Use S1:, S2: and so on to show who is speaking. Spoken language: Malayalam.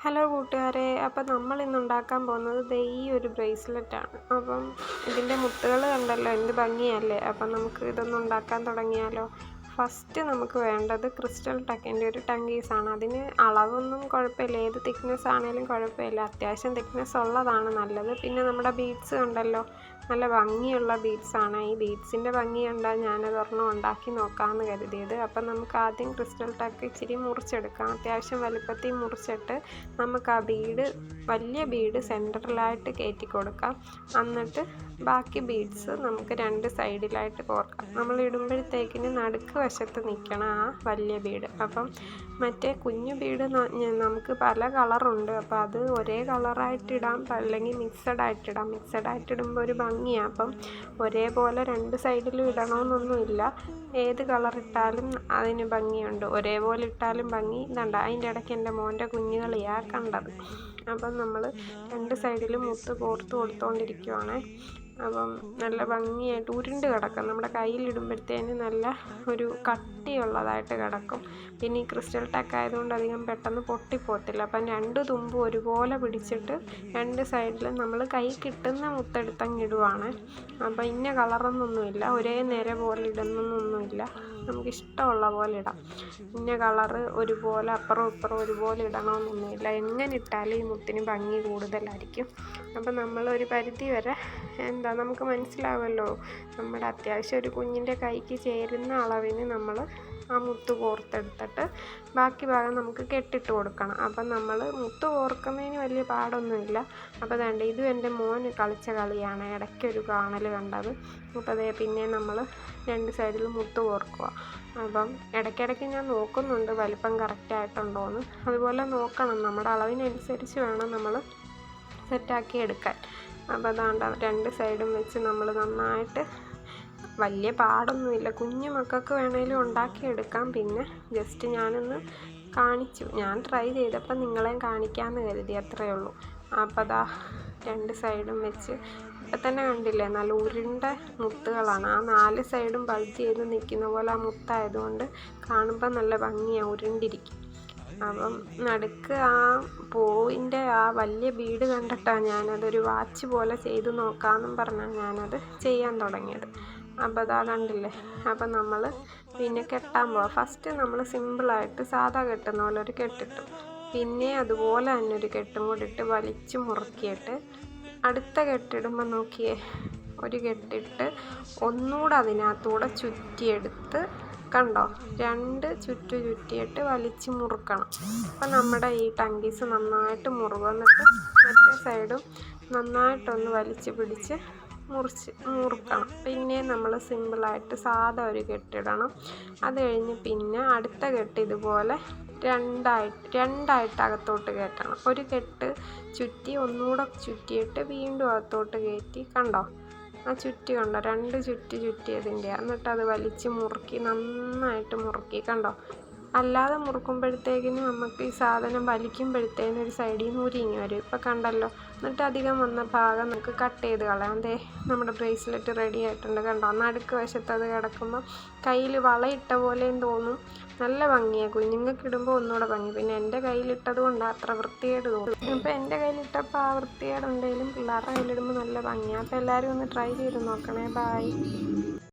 S1: ഹലോ കൂട്ടുകാരെ, അപ്പം നമ്മൾ ഇന്ന് ഉണ്ടാക്കാൻ പോകുന്നത് ദേ ഈ ഒരു ബ്രേസ്ലെറ്റാണ്. അപ്പം ഇതിൻ്റെ മുത്തുകൾ കണ്ടല്ലോ, എന്ത് ഭംഗിയല്ലേ. അപ്പം നമുക്ക് ഇതൊന്ന് ഉണ്ടാക്കാൻ തുടങ്ങിയാലോ. ഫസ്റ്റ് നമുക്ക് വേണ്ടത് ക്രിസ്റ്റൽ ടക്കിൻ്റെ ഒരു ടങ്കീസാണ്. അതിന് അളവൊന്നും കുഴപ്പമില്ല, ഏത് തിക്നെസ് ആണെങ്കിലും കുഴപ്പമില്ല, അത്യാവശ്യം തിക്നെസ് ഉള്ളതാണ് നല്ലത്. പിന്നെ നമ്മുടെ ബീഡ്സ് കണ്ടല്ലോ, നല്ല ഭംഗിയുള്ള ബീഡ്സാണ്. ഈ ബീഡ്സിൻ്റെ ഭംഗി കണ്ടാൽ ഞാനത് ഒരെണ്ണം ഉണ്ടാക്കി നോക്കാമെന്ന് കരുതിയത്. അപ്പം നമുക്ക് ആദ്യം ക്രിസ്റ്റൽ ടക്ക് ഇച്ചിരി മുറിച്ചെടുക്കാം. അത്യാവശ്യം വലുപ്പത്തിൽ മുറിച്ചിട്ട് നമുക്ക് ആ വലിയ ബീഡ് സെൻറ്ററിലായിട്ട് കയറ്റി കൊടുക്കാം. എന്നിട്ട് ബാക്കി ബീഡ്സ് നമുക്ക് രണ്ട് സൈഡിലായിട്ട് കോർക്കാം. നമ്മൾ ഇടുമ്പോഴത്തേക്കിന് നടുക്ക് വശത്ത് നിൽക്കണം ആ വലിയ ബീഡ്. അപ്പം മറ്റേ കുഞ്ഞു ബീഡ് നമുക്ക് പല കളറുണ്ട്. അപ്പോൾ അത് ഒരേ കളറായിട്ടിടാം, അല്ലെങ്കിൽ മിക്സഡായിട്ടിടാം. മിക്സഡായിട്ടിടുമ്പോൾ ഒരു ഭംഗിയാണ്. അപ്പം ഒരേപോലെ രണ്ട് സൈഡിലും ഇടണമെന്നൊന്നുമില്ല, ഏത് കളറിട്ടാലും അതിന് ഭംഗിയുണ്ട്. ഒരേപോലെ ഇട്ടാലും ഭംഗി. ഇതുണ്ട്, അതിൻ്റെ ഇടയ്ക്ക് എൻ്റെ മോൻ്റെ കുഞ്ഞുകളിയാണ് കണ്ടത്. അപ്പം നമ്മൾ രണ്ട് സൈഡിലും മുത്ത് കോർത്ത് കൊടുത്തുകൊണ്ടിരിക്കുവാണ്. അപ്പം നല്ല ഭംഗിയായിട്ട് ഉരുണ്ട് കിടക്കും. നമ്മുടെ കയ്യിലിടുമ്പോഴത്തേന് നല്ല ഒരു കട്ടിയുള്ളതായിട്ട് കിടക്കും. പിന്നെ ഈ ക്രിസ്റ്റൽ ടക്ക് ആയതുകൊണ്ട് അധികം പെട്ടെന്ന് പൊട്ടിപ്പോത്തില്ല. അപ്പം രണ്ട് തുമ്പും ഒരുപോലെ പിടിച്ചിട്ട് രണ്ട് സൈഡിലും നമ്മൾ കൈ കിട്ടുന്ന മുത്തെടുത്തങ്ങ് ഇടുവാണ്. അപ്പം ഇന്ന കളറൊന്നൊന്നുമില്ല, ഒരേ നിര പോലെ ഇടുന്നൊന്നുമില്ല, നമുക്കിഷ്ടമുള്ള പോലെ ഇടാം. ഇന്ന കളറ് ഒരുപോലെ അപ്പുറം ഇപ്പുറം ഒരുപോലെ ഇടണമെന്നൊന്നുമില്ല, എങ്ങനെ ഇട്ടാലും ഈ മുത്തിന് ഭംഗി കൂടുതലായിരിക്കും. അപ്പം നമ്മളൊരു പരിധി വരെ നമുക്ക് മനസ്സിലാവുമല്ലോ, നമ്മുടെ അത്യാവശ്യം ഒരു കുഞ്ഞിൻ്റെ കൈക്ക് ചേരുന്ന അളവിന് നമ്മൾ ആ മുത്ത് കോർത്തെടുത്തിട്ട് ബാക്കി ഭാഗം നമുക്ക് കെട്ടിട്ട് കൊടുക്കണം. അപ്പം നമ്മൾ മുത്ത് കോർക്കുന്നതിന് വലിയ പാടൊന്നുമില്ല. അപ്പോൾ വേണ്ട, ഇതും എൻ്റെ മോന് കളിച്ച കളിയാണ്, ഇടയ്ക്കൊരു കാണൽ കണ്ടത്. അപ്പോൾ അതേ പിന്നെ നമ്മൾ രണ്ട് സൈഡിൽ മുത്ത് കോർക്കുക. അപ്പം ഇടയ്ക്കിടയ്ക്ക് ഞാൻ നോക്കുന്നുണ്ട് വലിപ്പം കറക്റ്റായിട്ടുണ്ടോയെന്ന്. അതുപോലെ നോക്കണം, നമ്മുടെ അളവിനനുസരിച്ച് വേണം നമ്മൾ സെറ്റാക്കി എടുക്കാൻ. അപ്പോൾ അതാണ്ട് രണ്ട് സൈഡും വെച്ച് നമ്മൾ നന്നായിട്ട്, വലിയ പാടൊന്നുമില്ല, കുഞ്ഞു മക്കൾക്ക് വേണമെങ്കിലും ഉണ്ടാക്കിയെടുക്കാം. പിന്നെ ജസ്റ്റ് ഞാനൊന്ന് കാണിച്ചു, ഞാൻ ട്രൈ ചെയ്തപ്പോൾ നിങ്ങളെയും കാണിക്കാമെന്ന് കരുതി, അത്രയേ ഉള്ളൂ. അപ്പോൾ അതാ രണ്ട് സൈഡും വെച്ച് ഇപ്പം തന്നെ കണ്ടില്ലേ, നല്ല ഉരുണ്ട മുത്തുകളാണ്. ആ നാല് സൈഡും ബൾജ് ചെയ്ത് നിൽക്കുന്ന പോലെ ആ മുത്തായതുകൊണ്ട് കാണുമ്പോൾ നല്ല ഭംഗിയാണ്, ഉരുണ്ടിരിക്കും. അപ്പം നടുക്ക് ആ പൂവിൻ്റെ ആ വലിയ ബീഡ് കണ്ടിട്ടാണ് ഞാനതൊരു വാച്ച് പോലെ ചെയ്ത് നോക്കാമെന്നും പറഞ്ഞാണ് ഞാനത് ചെയ്യാൻ തുടങ്ങിയത്. അപ്പോൾ അതാ കണ്ടില്ലേ. അപ്പം നമ്മൾ പിന്നെ കെട്ടാൻ പോവാം. ഫസ്റ്റ് നമ്മൾ സിമ്പിളായിട്ട് സാധാ കെട്ടുന്ന പോലെ ഒരു കെട്ടിട്ടു, പിന്നെ അതുപോലെ തന്നെ ഒരു കെട്ടും കൂടി ഇട്ട് വലിച്ച് മുറുക്കിയിട്ട് അടുത്ത കെട്ടിടുമ്പോൾ നോക്കിയേ, ഒരു കെട്ടിട്ട് ഒന്നുകൂടെ അതിനകത്തൂടെ ചുറ്റിയെടുത്ത് കണ്ടോ, രണ്ട് ചുറ്റിയിട്ട് വലിച്ച് മുറുക്കണം. അപ്പം നമ്മുടെ ഈ ടങ്കീസ് നന്നായിട്ട് മുറുകും. എന്നിട്ട് മറ്റേ സൈഡും നന്നായിട്ടൊന്ന് വലിച്ച് പിടിച്ച് മുറുക്കണം. പിന്നെ നമ്മൾ സിമ്പിളായിട്ട് സാധാ ഒരു കെട്ടിടണം. അത് കഴിഞ്ഞ് പിന്നെ അടുത്ത കെട്ട് ഇതുപോലെ രണ്ടായിട്ട് അകത്തോട്ട് കയറ്റണം. ഒരു കെട്ട് ചുറ്റി ഒന്നുകൂടെ ചുറ്റിയിട്ട് വീണ്ടും അകത്തോട്ട് കയറ്റി, കണ്ടോ ആ ചുറ്റി കണ്ടോ, രണ്ട് ചുറ്റിയതിൻ്റെ. എന്നിട്ട് അത് വലിച്ച് മുറുക്കി, നന്നായിട്ട് മുറുക്കി, കണ്ടോ. അല്ലാതെ മുറുക്കുമ്പോഴത്തേക്കിന് നമുക്ക് ഈ സാധനം വലിക്കുമ്പോഴത്തേനും ഒരു സൈഡിൽ നിന്ന് ഉരിങ്ങി വരും. ഇപ്പം കണ്ടല്ലോ. എന്നിട്ട് അധികം വന്ന ഭാഗം നമുക്ക് കട്ട് ചെയ്ത് കളയാം. ദേ നമ്മുടെ ബ്രേസ്ലെറ്റ് റെഡി ആയിട്ടുണ്ട്, കണ്ടോ. നടുക്ക് വശത്ത് അത് കിടക്കുമ്പോൾ കയ്യിൽ വളയിട്ട പോലെയും തോന്നും, നല്ല ഭംഗിയാണ്. കുഞ്ഞുങ്ങൾക്ക് ഇടുമ്പോൾ ഒന്നുകൂടെ ഭംഗി. പിന്നെ എൻ്റെ കയ്യിലിട്ടത് കൊണ്ട് അത്ര വൃത്തികേട് തോന്നും. അപ്പോൾ എൻ്റെ കയ്യിലിട്ടപ്പോൾ ആ വൃത്തികേടുണ്ടെങ്കിലും പിള്ളേരുടെ കയ്യിലിടുമ്പോൾ നല്ല ഭംഗിയാണ്. അപ്പോൾ എല്ലാവരും ഒന്ന് ട്രൈ ചെയ്ത് നോക്കണേ. ബായ്.